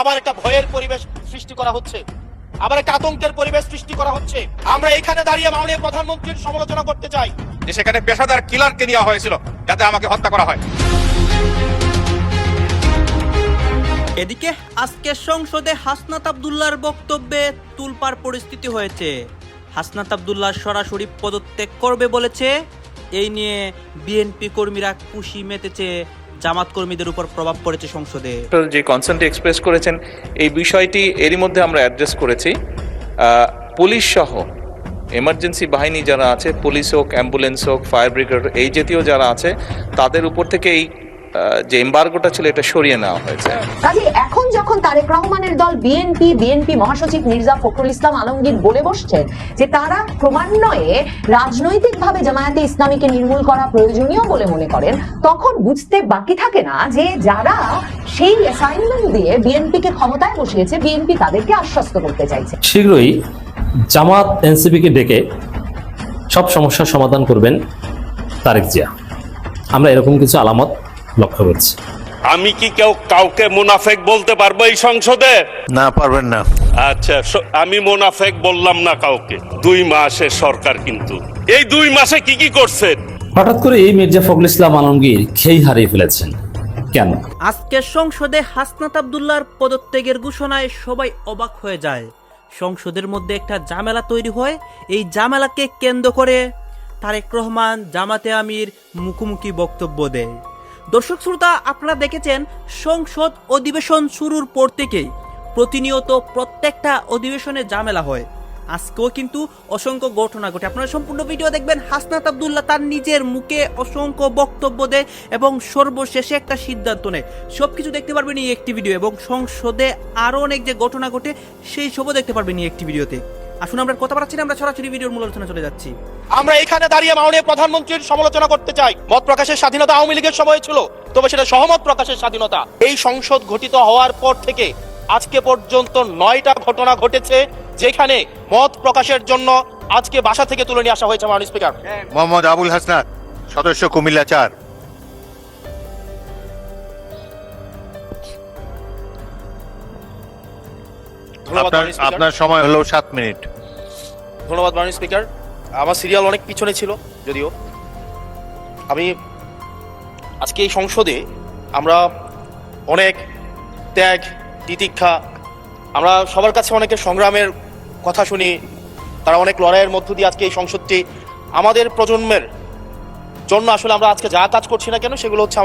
আবার একটা ভয়ের পরিবেশ সৃষ্টি করা হচ্ছে, আবার একটা আতঙ্কের পরিবেশ সৃষ্টি করা হচ্ছে। আমরা এখানে দাঁড়িয়ে মাননীয় প্রধানমন্ত্রীর সমালোচনা করতে চাই যে সেখানে পেশাদার কিলারকে নেওয়া হয়েছিল যাতে আমাকে হত্যা করা হয়। এদিকে আজকে সংসদে হাসনাত আব্দুল্লাহর বক্তব্যে তুলপাড় পরিস্থিতি হয়েছে। হাসনাত আব্দুল্লাহ সরাসরি পদত্যাগ করবে বলেছে। এই নিয়ে বিএনপি কর্মীরা খুশি মেতেছে, জামাত কর্মীদের উপর প্রভাব পড়েছে সংসদে। যে কনসার্নটি এক্সপ্রেস করেছেন এই বিষয়টি এরই মধ্যে আমরা অ্যাড্রেস করেছি। পুলিশ সহ এমার্জেন্সি বাহিনী যারা আছে, পুলিশ হোক, অ্যাম্বুলেন্স হোক, ফায়ার ব্রিগেড, এই জাতীয় যারা আছে তাদের উপর থেকে এই যে এমবার্গোটা ছিল এটা সরিয়ে নেওয়া হয়েছে। কাজে এখন যখন তারেক রহমানের দল বিএনপি মহাসচিব মির্জা ফখরুল ইসলাম আলমগীর বলে বসছেন যে তারা ক্রমান্বয়ে রাজনৈতিকভাবে জামায়াতে ইসলামীকে নির্মূল করা প্রয়োজনীয় বলে মনে করেন, তখন বুঝতে বাকি থাকে না যে যারা সেই অ্যাসাইনমেন্ট দিয়ে বিএনপিকে ক্ষমতায় বসিয়েছে, বিএনপি তাদেরকে আশ্বস্ত করতে চাইছে। শীঘ্রই জামাত এনসিপিকে ডেকে সব সমস্যার সমাধান করবেন তারেক জিয়া। আমরা এরকম কিছু আলামত লক্ষ্য করছি। আমি কি কাউকে মুনাফেক বলতে পারবো এই সংসদে? না, পারবেন না। আচ্ছা, আমি মুনাফেক বললাম না কাউকে। 2 মাসের সরকার, কিন্তু এই 2 মাসে কি করছেন? হঠাৎ করে এই মির্জা ফখরুল ইসলাম আলমগীর খেই হারিয়ে ফেলেছেন কেন? আজকের সংসদে হাসনাত আব্দুল্লাহর পদত্যাগের ঘোষণায় সবাই অবাক হয়ে যায়। সংসদের মধ্যে একটা ঝামেলা তৈরি হয়। এই ঝামেলাকে কেন্দ্র করে তারেক রহমান জামাতে আমির মুখোমুখি বক্তব্য দেয়। দর্শক শ্রোতা, আপনারা দেখেছেন সংসদ অধিবেশন শুরুর পর থেকেই প্রতিনিয়ত প্রত্যেকটা অধিবেশনে ঝামেলা হয়। আজকেও কিন্তু অসংখ্য ঘটনা ঘটে। আপনারা সম্পূর্ণ ভিডিও দেখবেন। হাসনাত আব্দুল্লাহ তার নিজের মুখে অসংখ্য বক্তব্য দেয় এবং সর্বশেষে একটা সিদ্ধান্ত নেয়। সবকিছু দেখতে পারবেন এই একটি ভিডিও, এবং সংসদে আরো অনেক যে ঘটনা ঘটে সেই সবও দেখতে পারবেন এই একটি ভিডিওতে। আসুন আমরা কথা বলাচ্ছি না, আমরা সরাসরি ভিডিওর মূল আলোচনা চলে যাচ্ছি। আমরা এখানে দাঁড়িয়ে মাননীয় প্রধানমন্ত্রীর সমালোচনা করতে চাই। মত প্রকাশের স্বাধীনতা আওয়ামী লীগের সময় ছিল, তবে সেটা সহমত প্রকাশের স্বাধীনতা। এই সংসদ গঠিত হওয়ার পর থেকে আজকে পর্যন্ত 9টা ঘটনা ঘটেছে যেখানে মত প্রকাশের জন্য আজকে বাসা থেকে তুলে নিয়ে আসা হয়েছে। মাননীয় স্পিকার, মোহাম্মদ আবুল হাসনাত, সদস্য কুমিল্লা 4। আপনার সময় হলো 7 মিনিট। ধন্যবাদ মাননীয় স্পিকার। আমার সিরিয়াল অনেক পিছনে ছিল, যদিও আমি আজকে এই সংসদে আমরা অনেক ত্যাগ, তিতিক্ষা, আমরা সবার কাছে অনেকের সংগ্রামের কথা শুনি। তারা অনেক লড়াইয়ের মধ্য দিয়ে আজকে এই সংসদটি আমাদের প্রজন্মের জন্য, আসলে আমরা আজকে যা কাজ করছি না কেন সেগুলো হচ্ছে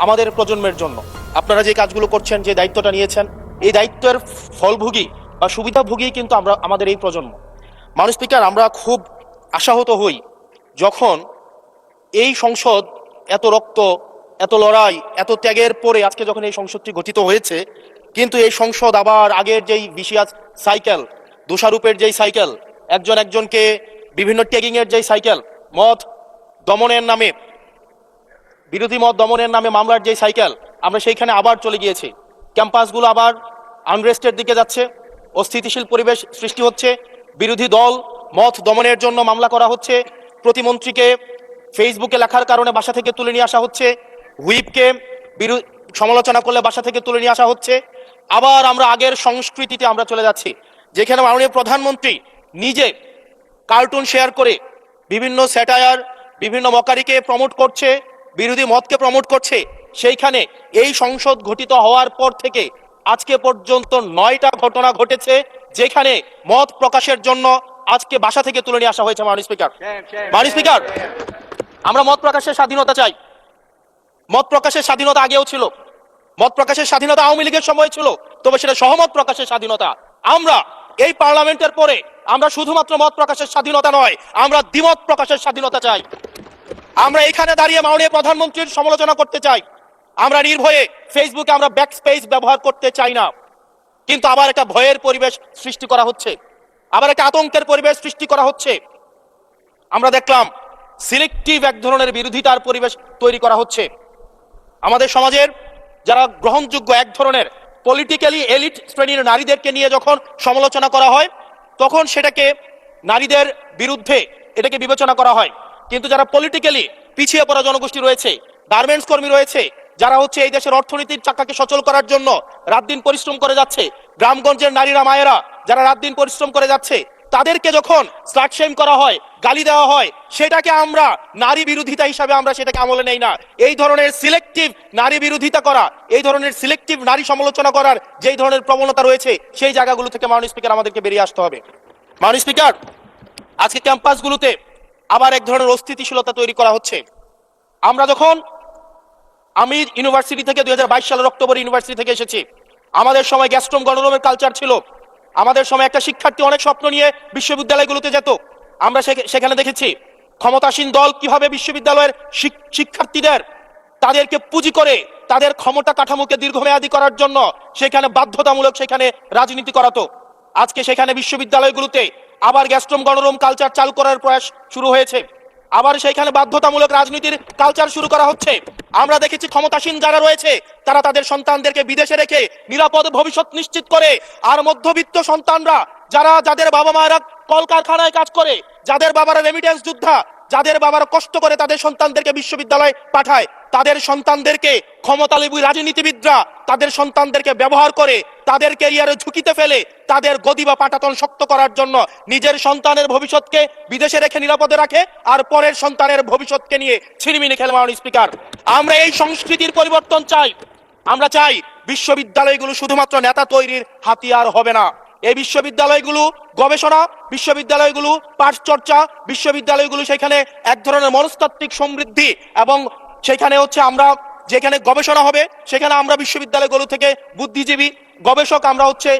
আমাদের প্রজন্মের জন্য। আপনারা যে কাজগুলো করছেন, যে দায়িত্বটা নিয়েছেন, এই দায়িত্বের ফলভোগী বা সুবিধাভোগী কিন্তু আমাদের এই প্রজন্ম। মাননীয় স্পিকার, আমরা খুব আশাহত হই যখন এই সংসদ এত রক্ত, এত লড়াই, এত ত্যাগের পরে আজকে যখন এই সংসদটি গঠিত হয়েছে, কিন্তু এই সংসদ আবার আগের যেই বিশিয়াস সাইকেল, দোষারোপের যেই সাইকেল, একজনকে বিভিন্ন ট্যাগিং এর যেই সাইকেল, মত দমনের নামে, বিরোধী মত দমনের নামে মামলার যেই সাইকেল, আমরা সেইখানে আবার চলে গিয়েছি। ক্যাম্পাসগুলো আবার আনরেস্টের দিকে যাচ্ছে, অস্থিতিশীল পরিবেশ সৃষ্টি হচ্ছে, বিরোধী দল মত দমনের জন্য মামলা করা হচ্ছে, প্রতিমন্ত্রীকে ফেসবুকে লেখার কারণে বাসা থেকে তুলে নিয়ে আসা হচ্ছে, হুইপকে সমালোচনা করলে বাসা থেকে তুলে নিয়ে আসা হচ্ছে। আবার আমরা আগের সংস্কৃতিতে আমরা চলে যাচ্ছি, যেখানে মাননীয় প্রধানমন্ত্রী নিজে কার্টুন শেয়ার করে বিভিন্ন স্যাটায়ার, বিভিন্ন মকারিকে প্রমোট করছে, বিরোধী মতকে প্রমোট করছে। সেইখানে এই সংসদ গঠিত হওয়ার পর থেকে আজকে পর্যন্ত 9টা ঘটনা ঘটেছে যেখানে মত প্রকাশের জন্য আজকে বাসা থেকে তুলে নিয়ে আসা হয়েছে। মাননীয় স্পিকার, আমরা মত প্রকাশের স্বাধীনতা চাই। মত প্রকাশের স্বাধীনতা আগেও ছিল, মত প্রকাশের স্বাধীনতা আওয়ামী লীগের সময় ছিল, তবে সেটা সহমত প্রকাশের স্বাধীনতা। আমরা এই পার্লামেন্টের পরে আমরা শুধুমাত্র মত প্রকাশের স্বাধীনতা নয়, আমরা দ্বিমত প্রকাশের স্বাধীনতা চাই। আমরা এখানে দাঁড়িয়ে মাননীয় প্রধানমন্ত্রীর সমালোচনা করতে চাই। আমরা নির্ভয়ে ফেসবুকে আমরা ব্যাকস্পেস ব্যবহার করতে চাই না, কিন্তু আবার একটা ভয়ের পরিবেশ সৃষ্টি করা হচ্ছে, আবার একটা আতঙ্কের পরিবেশ সৃষ্টি করা হচ্ছে। আমরা দেখলাম সিলেক্টিভ এক ধরনের বিরোধিতার পরিবেশ তৈরি করা হচ্ছে। আমাদের সমাজের যারা গ্রহণযোগ্য এক ধরনের পলিটিক্যালি এলিট শ্রেণীর নারীদেরকে নিয়ে যখন সমালোচনা করা হয়, তখন সেটাকে নারীদের বিরুদ্ধে এটাকে বিবেচনা করা হয়। কিন্তু যারা পলিটিক্যালি পিছিয়ে পড়া জনগোষ্ঠী রয়েছে, গার্মেন্টস কর্মী রয়েছে, যারা হচ্ছে এই দেশের অর্থনীতির চাকাকে সচল করার জন্য রাত দিন পরিশ্রম করে যাচ্ছে, গ্রামগঞ্জের নারীরা মায়েরা যারা রাত দিন পরিশ্রম করে যাচ্ছে, তাদেরকে যখন স্লাট শেম করা হয়, গালি দেওয়া হয়, সেটাকে আমরা নারী বিরোধিতা হিসাবে আমরা সেটাকে আমলে নেই না। এই ধরনের সিলেক্টিভ নারী বিরোধিতা করা, এই ধরনের সিলেক্টিভ নারী সমালোচনা করার যেই ধরনের প্রবণতা রয়েছে, সেই জায়গাগুলো থেকে মাননীয় স্পিকার আমাদেরকে বেরিয়ে আসতে হবে। মাননীয় স্পিকার, আজকে ক্যাম্পাসগুলোতে আবার এক ধরনের অস্থিতিশীলতা তৈরি করা হচ্ছে। আমি ইউনিভার্সিটি থেকে 2022 সালের অক্টোবর ইউনিভার্সিটি থেকে এসেছি। আমাদের সময় গ্যাস্ট্রম গণরমের কালচার ছিল। আমাদের সময় একটা শিক্ষার্থী অনেক স্বপ্ন নিয়ে বিশ্ববিদ্যালয়গুলোতে যেত। আমরা সেখানে দেখেছি ক্ষমতাসীন দল কিভাবে বিশ্ববিদ্যালয়ের শিক্ষার্থীদের তাদেরকে পুঁজি করে তাদের ক্ষমতা কাঠামোকে দীর্ঘমেয়াদী করার জন্য সেখানে বাধ্যতামূলক সেখানে রাজনীতি করাতো। আজকে সেখানে বিশ্ববিদ্যালয়গুলোতে আবার গ্যাস্ট্রম গণরম কালচার চালু করার প্রয়াস শুরু হয়েছে। আবার সেইখানে বাধ্যতামূলক রাজনীতির কালচার শুরু করা হচ্ছে। আমরা দেখেছি ক্ষমতাসীন যারা রয়েছে তারা তাদের সন্তানদেরকে বিদেশে রেখে নিরাপদ ভবিষ্যৎ নিশ্চিত করে, আর মধ্যবিত্ত সন্তানরা যাদের বাবা মায়েরা কলকারখানায় কাজ করে, যাদের বাবারা রেমিটেন্স যোদ্ধা, যাদের বাবারা কষ্ট করে তাদের সন্তানদেরকে বিশ্ববিদ্যালয়ে পাঠায়, তাদের সন্তানদেরকে ক্ষমতালোভী রাজনীতিবিদরা তাদের সন্তানদেরকে ব্যবহার করে তাদের ক্যারিয়ারে ঝুঁকিতে ফেলে তাদের গদি বা পাটাতন শক্ত করার জন্য নিজের সন্তানের ভবিষ্যৎকে বিদেশে রেখে নিরাপদে রাখে, আর পরের সন্তানের ভবিষ্যৎকে নিয়ে ছিনিমিনি খেলে। মাননীয় স্পিকার, আমরা এই সংস্কৃতির পরিবর্তন চাই। আমরা চাই বিশ্ববিদ্যালয়গুলো শুধুমাত্র নেতা তৈরির হাতিয়ার হবে না। এই বিশ্ববিদ্যালয়গুলো গবেষণা, বিশ্ববিদ্যালয়গুলো পাঠ চর্চা, বিশ্ববিদ্যালয়গুলো সেখানে এক ধরনের মনস্তাত্ত্বিক সমৃদ্ধি, এবং সেখানে হচ্ছে আমরা যেখানে গবেষণা হবে সেখানে আমরা বিশ্ববিদ্যালয়গুলো থেকে বুদ্ধিজীবী গবেষক আমরা হচ্ছে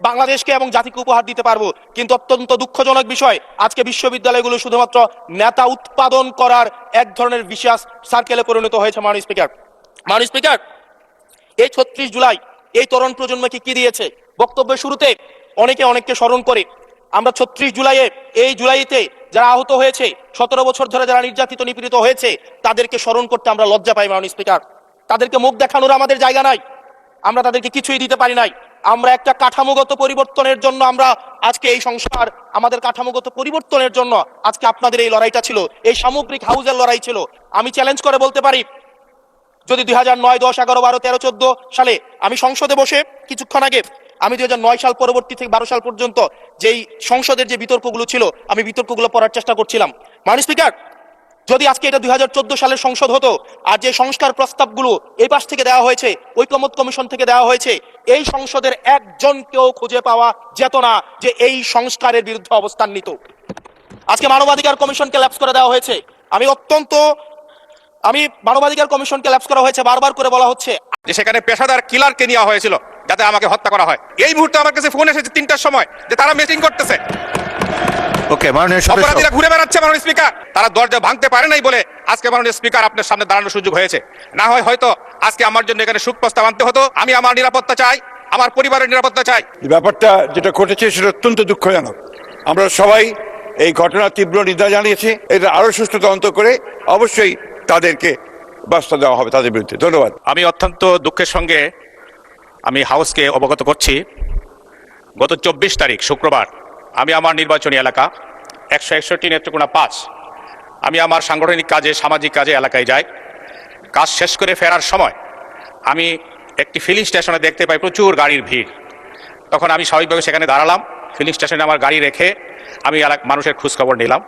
বাংলাদেশকে এবং জাতিকে উপহার দিতে পারবো। কিন্তু অত্যন্ত দুঃখজনক বিষয়, আজকে বিশ্ববিদ্যালয়গুলো শুধুমাত্র নেতা উৎপাদন করার এক ধরনের বিশেষ সার্কেলে পরিণত হয়েছে। মাননীয় স্পিকার, এই 36 জুলাই এই তরুণ প্রজন্মকে কি দিয়েছে? বক্তব্যের শুরুতে অনেককে স্মরণ করে আমরা 36 জুলাইতে যারা আহত হয়েছে, 17 বছর ধরে যারা নির্যাতিত নিপীড়িত হয়েছে, তাদেরকে স্মরণ করতে আমরা লজ্জা পাই। মাননীয় স্পিকার, তাদেরকে মুখ দেখানোর আমাদের জায়গা নাই, আমরা তাদেরকে কিছুই দিতে পারি নাই। আমরা একটা কাঠামোগত পরিবর্তনের জন্য আমরা আজকে এই সংস্কার, আমাদের কাঠামোগত পরিবর্তনের জন্য আজকে আপনাদের এই লড়াইটা ছিল, এই সামগ্রিক হাউজের লড়াই ছিল। আমি চ্যালেঞ্জ করে বলতে পারি, যদি 2009, 10, 11, 12, 13, 14 সালে আমি সংসদে বসে কিছুক্ষণ আগে আমি 2009 সাল পরবর্তী থেকে 12 সাল পর্যন্ত যেই সংসদের যে বিতর্কগুলো ছিল আমি বিতর্কগুলো পড়ার চেষ্টা করছিলাম। মাননীয় স্পিকার, যদি আজকে এটা 2014 সালের সংসদ হতো, আর যে সংস্কার প্রস্তাবগুলো এই পাশ থেকে দেওয়া হয়েছে, ঐকমত্য কমিশন থেকে দেওয়া হয়েছে, এই সংসদের একজনকেও খুঁজে পাওয়া যেত না যে এই সংস্কারের বিরুদ্ধে অবস্থান নিত। আজকে মানবাধিকার কমিশনকে ল্যাপস করে দেওয়া হয়েছে। মানবাধিকার কমিশনকে ল্যাপস করা হয়েছে, বারবার করে বলা হচ্ছে যে সেখানে পেশাদার কিলারকে নেওয়া হয়েছিল যাতে আমাকে হত্যা করা হয়। এই মুহূর্তে আমার কাছে ফোন এসেছে 3টার সময় যে তারা মিটিং করতেছে, ওকে মাননীয় অপরাধীরা সদস্য, ঘুরে বেড়াচ্ছে। মাননীয় স্পিকার, তারা দরজা ভাঙতে পারে নাই বলে আজকে মাননীয় স্পিকার আপনার সামনে দাঁড়ানোর সুযোগ হয়েছে। না হয় হয়তো আজকে আমার জন্য এখানে সুখ প্রস্তাব আনতে হতো। আমি আমার নিরাপত্তা চাই, আমার পরিবারের নিরাপত্তা চাই। ব্যাপারটা যেটা ঘটেছে সেটা অত্যন্ত দুঃখজনক। আমরা সবাই এই ঘটনার তীব্র নিন্দা জানিয়েছি। এটা আরো সুষ্ঠু তদন্ত করে অবশ্যই তাদেরকে ব্যবস্থা দেওয়া হবে তাদের বিরুদ্ধে। ধন্যবাদ। আমি অত্যন্ত দুঃখের সঙ্গে আমি হাউসকে অবগত করছি, গত 24 তারিখ শুক্রবার আমি আমার নির্বাচনী এলাকা 161 নেত্রকোনা 5 আমি আমার সাংগঠনিক কাজে, সামাজিক কাজে এলাকায় যাই। কাজ শেষ করে ফেরার সময় আমি একটি ফিলিং স্টেশনে দেখতে পাই প্রচুর গাড়ির ভিড়। তখন আমি স্বাভাবিকভাবে সেখানে দাঁড়ালাম, ফিলিং স্টেশনে আমার গাড়ি রেখে আমি মানুষের খোঁজখবর নিলাম।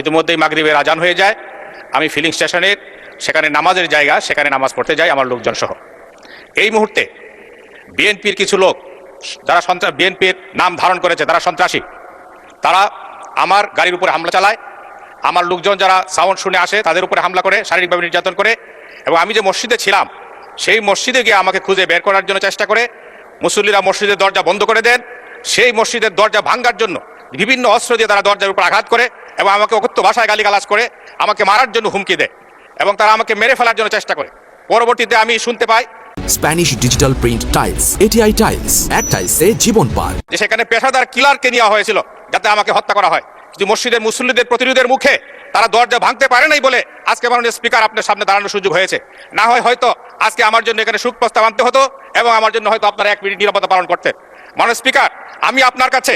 ইতিমধ্যেই মাগরিবের আজান হয়ে যায়। আমি ফিলিং স্টেশনের সেখানে নামাজের জায়গা, সেখানে নামাজ পড়তে যাই আমার লোকজন সহ। এই মুহূর্তে বিএনপির কিছু লোক যারা বিএনপির নাম ধারণ করেছে, তারা সন্ত্রাসী, তারা আমার গাড়ির উপরে হামলা চালায়। আমার লোকজন যারা সাউন্ড শুনে আসে তাদের উপরে হামলা করে, শারীরিকভাবে নির্যাতন করে, এবং আমি যে মসজিদে ছিলাম সেই মসজিদে গিয়ে আমাকে খুঁজে বের করার জন্য চেষ্টা করে। মুসল্লিরা মসজিদের দরজা বন্ধ করে দেন, সেই মসজিদের দরজা ভাঙার জন্য বিভিন্ন অস্ত্র দিয়ে তারা দরজার উপর আঘাত করে এবং আমাকে অকথ্য ভাষায় গালিগালাজ করে আমাকে মারার জন্য হুমকি দেয় এবং তারা আমাকে মেরে ফেলার জন্য চেষ্টা করে। পরবর্তীতে আমি শুনতে পাই Spanish digital print tiles, ATI tiles, এক টাইলসে জীবন পান। যে সেখানে পেশাদার কিলারকে নেওয়া হয়েছিল যাতে আমাকে হত্যা করা হয়। কিন্তু মসজিদের মুসল্লিদের প্রতিরোধের মুখে তারা দরজা ভাঙতে পারে নাই বলে আজকে মাননীয় স্পিকার আপনার সামনে দাঁড়ানোর সুযোগ হয়েছে। না হয় হয়তো আজকে আমার জন্য এখানে সুখ প্রস্তাব আনতে হতো এবং আমার জন্য হয়তো আপনারা 1 মিনিট নিরাপত্তা পালন করতেন। মাননীয় স্পিকার, আমি আপনার কাছে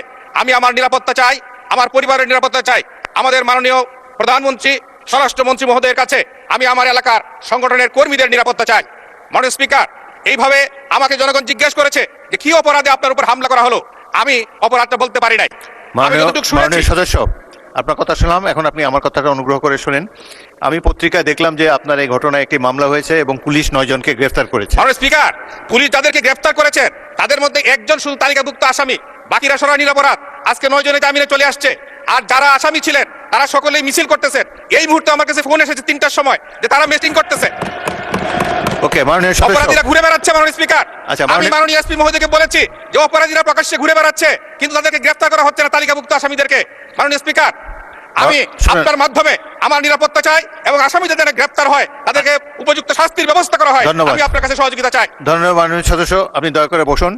আমার নিরাপত্তা চাই, আমার পরিবারের নিরাপত্তা চাই। আমাদের মাননীয় প্রধানমন্ত্রী, স্বরাষ্ট্রমন্ত্রী মহোদয়ের কাছে আমি আমার এলাকার সংগঠনের কর্মীদের নিরাপত্তা চাই। মাননীয় স্পিকার, এইভাবে আমাকে জনগণ জিজ্ঞেস করেছে যে কি অপরাধে আপনার উপর হামলা করা হলো, আমি অপরাধটা বলতে পারি নাই। আমি যতটুকু শুনেছি মাননীয় সদস্য, আপনার কথা শুনলাম, এখন আপনি আমার কথাটা অনুগ্রহ করে শুনেন। আমি পত্রিকায় দেখলাম যে আপনার এই ঘটনায় একটি মামলা হয়েছে এবং পুলিশ 9 জনকে গ্রেফতার করেছে। মাননীয় স্পিকার, পুলিশ তাদেরকে গ্রেফতার করেছে, তাদের মধ্যে একজন শুধু তালিকাভুক্ত আসামি, বাকিরা সবাই নিরপরাধ। আজকে 9 জনে জামিনে চলে আসছে। আর যারা আসামি ছিলেন তারা সকলেই মিছিল করতেছেন। এই মুহূর্তে আমার কাছে ফোন এসেছে 3টার সময় যে তারা মিটিং করতেছে। ওকে মাননীয় সদস্য, অপরাধীরা ঘুরে বেড়াচ্ছে মাননীয় স্পিকার। আচ্ছা, আমি মাননীয় এসপি মহোদয়কে বলেছি যে অপরাধীরা প্রকাশ্যে ঘুরে বেড়াচ্ছে, কিন্তু তাদেরকে গ্রেফতার করা হচ্ছে না তালিকাভুক্ত আসামিদেরকে। মাননীয় স্পিকার, আমি শুনুন। আপনার মাধ্যমে আমার নিরাপত্তা চাই এবং আসামি যাতে গ্রেফতার হয় তাদেরকে উপযুক্ত শাস্তির ব্যবস্থা করা হয়। ধন্যবাদ। আমি আপনার কাছে সহযোগিতা চাই। ধন্যবাদ মাননীয় সদস্য, আপনি দয়া করে বসুন।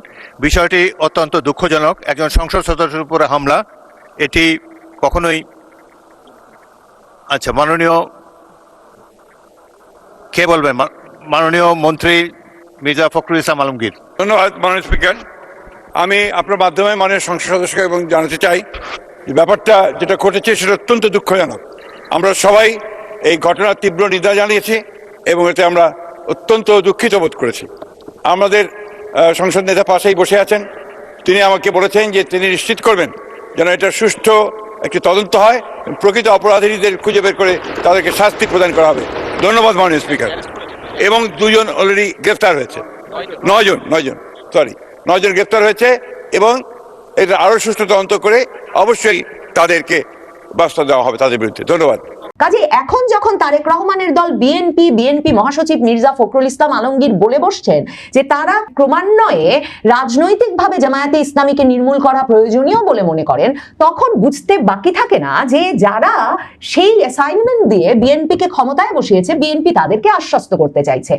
বিষয়টি অত্যন্ত দুঃখজনক, একজন সংসদ সদস্যের উপরে হামলা, এটি কখনোই। আচ্ছা, মাননীয় কে বলবেন? মাননীয় মন্ত্রী মির্জা ফখরুল ইসলাম আলমগীর। ধন্যবাদ মাননীয় স্পিকার। আমি আপনার মাধ্যমে মাননীয় সংসদ সদস্যকে এবং জানাতে চাই যে ব্যাপারটা যেটা ঘটেছে সেটা অত্যন্ত দুঃখজনক। আমরা সবাই এই ঘটনার তীব্র নিন্দা জানিয়েছি এবং এতে আমরা অত্যন্ত দুঃখিত বোধ করেছি। আমাদের সংসদ নেতা পাশেই বসে আছেন, তিনি আমাকে বলেছেন যে তিনি নিশ্চিত করবেন যেন এটা সুষ্ঠু একটি তদন্ত হয়, প্রকৃত অপরাধীদের খুঁজে বের করে তাদেরকে শাস্তি প্রদান করা হবে। ধন্যবাদ মাননীয় স্পিকার। এবং 2 জন অলরেডি গ্রেফতার হয়েছে, 9 জন গ্রেফতার হয়েছে এবং এটা আরো সুষ্ঠু তদন্ত করে অবশ্যই তাদেরকে ব্যবস্থা দেওয়া হবে তাদের বিরুদ্ধে। ধন্যবাদ। কাজে এখন যখন তারেক রহমানের দল বিএনপি মহাসচিব মির্জা ফখরুল ইসলাম আলমগীর বলে বসছেন যে তারা ক্রমান্বয়ে রাজনৈতিকভাবে জামায়াতে ইসলামীকে নির্মূল করা প্রয়োজনীয় বলে মনে করেন, তখন বুঝতে বাকি থাকে না যে যারা সেই অ্যাসাইনমেন্ট দিয়ে বিএনপিকে ক্ষমতায় বসিয়েছে, বিএনপি তাদেরকে আশ্বস্ত করতে চাইছে।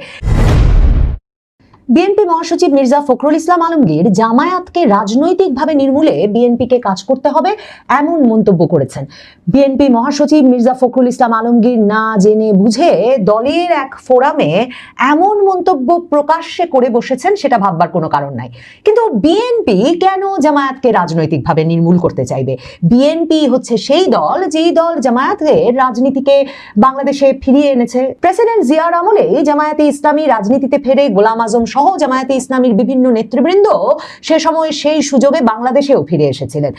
বিএনপি মহাসচিব মির্জা ফখরুল ইসলাম আলমগীর জামায়াতকে রাজনৈতিকভাবে নির্মূলে বিএনপিকে কাজ করতে হবে এমন মন্তব্য করেছেন। বিএনপি মহাসচিব মির্জা ফখরুল ইসলাম আলমগীর না জেনে বুঝে দলের এক ফোরামে এমন মন্তব্য প্রকাশ্যে করে বসেছেন, সেটা ভাববার কোনো কারণ নাই। কিন্তু বিএনপি কেন জামায়াতকে রাজনৈতিকভাবে নির্মূল করতে চাইবে? বিএনপি হচ্ছে সেই দল যেই দল জামায়াতের রাজনীতিকে বাংলাদেশে ফিরিয়ে এনেছে। প্রেসিডেন্ট জিয়ার আমলেই জামায়াতে ইসলামী রাজনীতিতে ফেরে গোলাম আজম সহ জামায়াতে ইসলামীর বিভিন্ন নেতৃবৃন্দ সে সময় সেই সুযোগে বাংলাদেশেও ফিরে এসেছিলেন।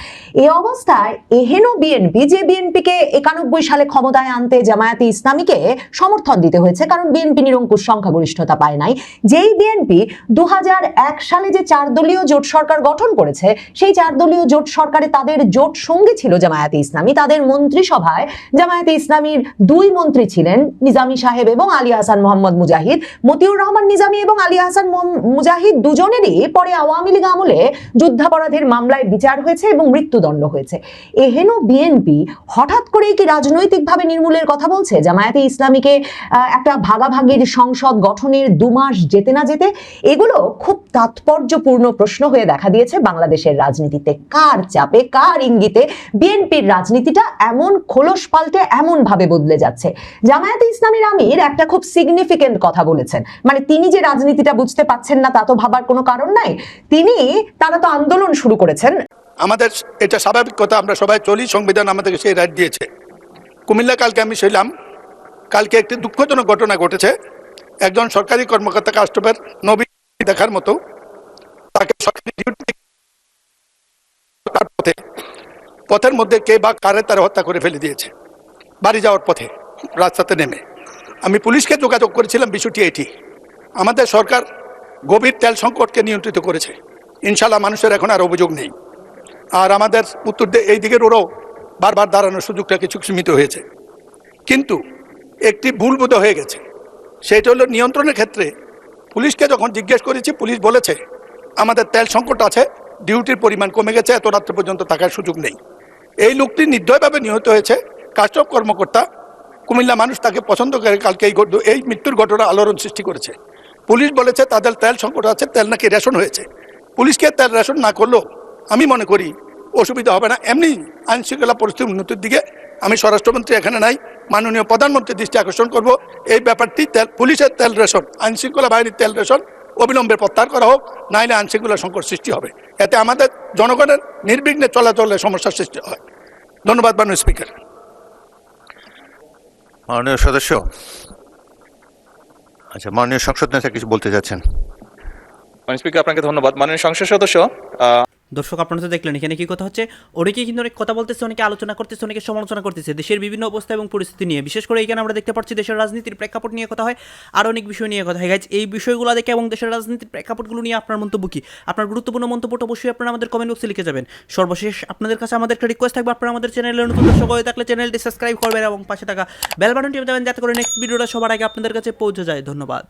এই অবস্থায় এহেন বিএনপি, যে বিএনপিকে 91 সালে ক্ষমতায় আনতে জামায়াতে ইসলামীকে সমর্থন দিতে হয়েছে, কারণ বিএনপি নিরঙ্কুশ সংখ্যাগরিষ্ঠতা পায় নাই, যেই বিএনপি 2001 সালে যে 4 দলীয় জোট সরকার গঠন করেছে, সেই 4 দলীয় জোট সরকারে তাদের জোট সঙ্গী ছিল জামায়াতে ইসলামী। তাদের মন্ত্রিসভায় জামায়াতে ইসলামীর 2 মন্ত্রী ছিলেন, নিজামী সাহেব এবং আলী হাসান মোহাম্মদ মুজাহিদ। মতিউর রহমান নিজামী এবং আলী হাসান মুজাহিদ দুজনেরই পরে আওয়ামী লীগ আমলে যুদ্ধাপরাধের মামলায় বিচার হয়েছে এবং মৃত্যুদণ্ড হয়েছে। এহেন বিএনপি হঠাৎ করেই কি রাজনৈতিকভাবে নির্মূলের কথা বলছে? জামায়াতে ইসলামীকে একটা ভাগাভাগির সংসদ গঠনের 2 মাস যেতে না যেতে, এগুলো খুব তাৎপর্যপূর্ণ প্রশ্ন হয়ে দেখা দিয়েছে বাংলাদেশের রাজনীতিতে। কার চাপে, কার ইঙ্গিতে বিএনপির রাজনীতিটা এমন খোলস পাল্টে এমন ভাবে বদলে যাচ্ছে? জামায়াতে ইসলামীর আমির একটা খুব সিগনিফিকেন্ট কথা বলেছেন, মানে তিনি যে রাজনীতিটা বুঝতে পাচ্ছেন না তা তো ভাবার কোনো কারণ নাই। তারা তো আন্দোলন শুরু করেছেন। আমাদের এটা স্বাভাবিক কথা, আমরা সবাই চলি, সংবিধান আমাদেরকে সেই রাইট দিয়েছে। কুমিল্লা কালকে আমি ছিলাম, কালকে একটি দুঃখজনক ঘটনা ঘটেছে। একজন সরকারি কর্মকর্তা কাস্টমার নবী দেখার মতো তাকে সরকারি ডিউটি পথের মধ্যে কে বা কারে তারা হত্যা করে ফেলে দিয়েছে বাড়ি যাওয়ার পথে রাস্তাতে নেমে। আমি পুলিশকে যোগাযোগ করেছিলাম, বিষয়টি এটি। আমাদের সরকার গভীর তেল সংকটকে নিয়ন্ত্রিত করেছে, ইনশাল্লাহ মানুষের এখন আর অভিযোগ নেই। আর আমাদের উত্তর এই দিকের ওরাও বারবার দাঁড়ানোর সুযোগটা কিছু সীমিত হয়েছে, কিন্তু একটি ভুল বোধ হয়ে গেছে। সেটা হলো নিয়ন্ত্রণের ক্ষেত্রে পুলিশকে যখন জিজ্ঞেস করেছি, পুলিশ বলেছে আমাদের তেল সংকট আছে, ডিউটির পরিমাণ কমে গেছে, এত রাত্রে পর্যন্ত থাকার সুযোগ নেই। এই লোকটি নির্দয়ভাবে নিহত হয়েছে, কাস্টম কর্মকর্তা, কুমিল্লা মানুষ তাকে পছন্দ করে। কালকে এই মৃত্যুর ঘটনা আলোড়ন সৃষ্টি করেছে। পুলিশ বলেছে তাদের তেল সংকট আছে, তেল নাকি রেশন হয়েছে। পুলিশকে তেল রেশন না করলেও আমি মনে করি অসুবিধা হবে না। এমনি আইনশৃঙ্খলা পরিস্থিতির উন্নতির দিকে আমি স্বরাষ্ট্রমন্ত্রী এখানে নাই, মাননীয় প্রধানমন্ত্রীর দৃষ্টি আকর্ষণ করব। এই ব্যাপারটি পুলিশের তেল রেশন, আইনশৃঙ্খলা বাহিনীর তেল রেশন অবিলম্বে প্রত্যাহার করা হোক, নাইলে আইনশৃঙ্খলা সংকট সৃষ্টি হবে। এতে আমাদের জনগণের নির্বিঘ্নে চলাচলে সমস্যার সৃষ্টি হয়। ধন্যবাদ মাননীয় স্পিকার। মাননীয় সদস্য, আচ্ছা, মাননীয় সংসদ নেতা কিছু বলতে যাচ্ছেন? মাননীয় স্পিকার, আপনাকে ধন্যবাদ। মাননীয় সংসদ সদস্য, দর্শক, আপনারা তো দেখলেন এখানে কি কথা হচ্ছে। অনেকেই কিন্তু অনেক কথা বলতেছে, অনেকে আলোচনা করতেছে, অনেকে সমালোচনা করতেছে দেশের বিভিন্ন অবস্থা এবং পরিস্থিতি নিয়ে। বিশেষ করে এখানে আমরা দেখতে পাচ্ছি দেশের রাজনীতির প্রেক্ষাপট নিয়ে কথা হয়, আর অনেক বিষয় নিয়ে কথা হয়। গাইজ, এই বিষয়গুলো দেখে এবং দেশের রাজনীতির প্রেক্ষাপটগুলো নিয়ে আপনার মন্তব্য কি? আপনার গুরুত্বপূর্ণ মন্তব্যটা অবশ্যই আপনারা আমাদের কমেন্ট বক্সে লিখে যাবেন। সর্বশেষ আপনাদের কাছে আমাদের একটা রিকোয়েস্ট থাকবে, আপনারা আমাদের চ্যানেলের নতুন দর্শক হয়ে থাকলে চ্যানেলটি সাবস্ক্রাইব করবেন এবং পাশে থাকা বেল বাটনটি দেবেন, যাতে করে নেক্সট ভিডিওটা সবার আগে আপনাদের কাছে পৌঁছে যায়। ধন্যবাদ।